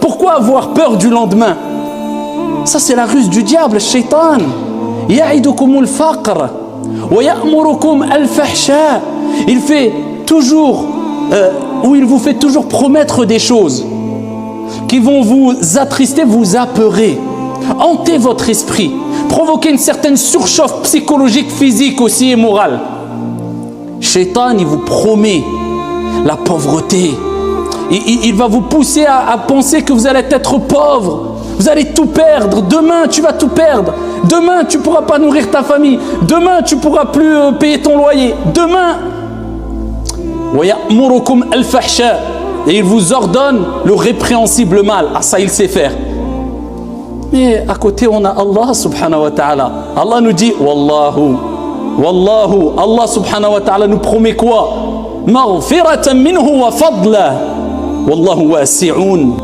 Pourquoi avoir peur du lendemain? Ça c'est la ruse du diable, le shaitan. Ya'idukumul faqr wa ya'murukum al-fahsha. Il fait toujours, il vous fait toujours promettre des choses qui vont vous attrister, vous apeurer, hanter votre esprit, provoquer une certaine surchauffe psychologique, physique aussi et morale. Shaitan, il vous promet la pauvreté. Il va vous pousser à penser que vous allez être pauvre. Vous allez tout perdre. Demain, tu vas tout perdre. Demain, tu ne pourras pas nourrir ta famille. Demain, tu ne pourras plus payer ton loyer. Demain, et il vous ordonne le répréhensible mal. Ah, ça, il sait faire. Mais à côté, on a Allah subhanahu wa ta'ala. Allah nous dit Wallahu, Wallahu. Allah subhanahu wa ta'ala nous promet quoi? Maghfiratan minhu wa fadla. Wallahu wasi'un.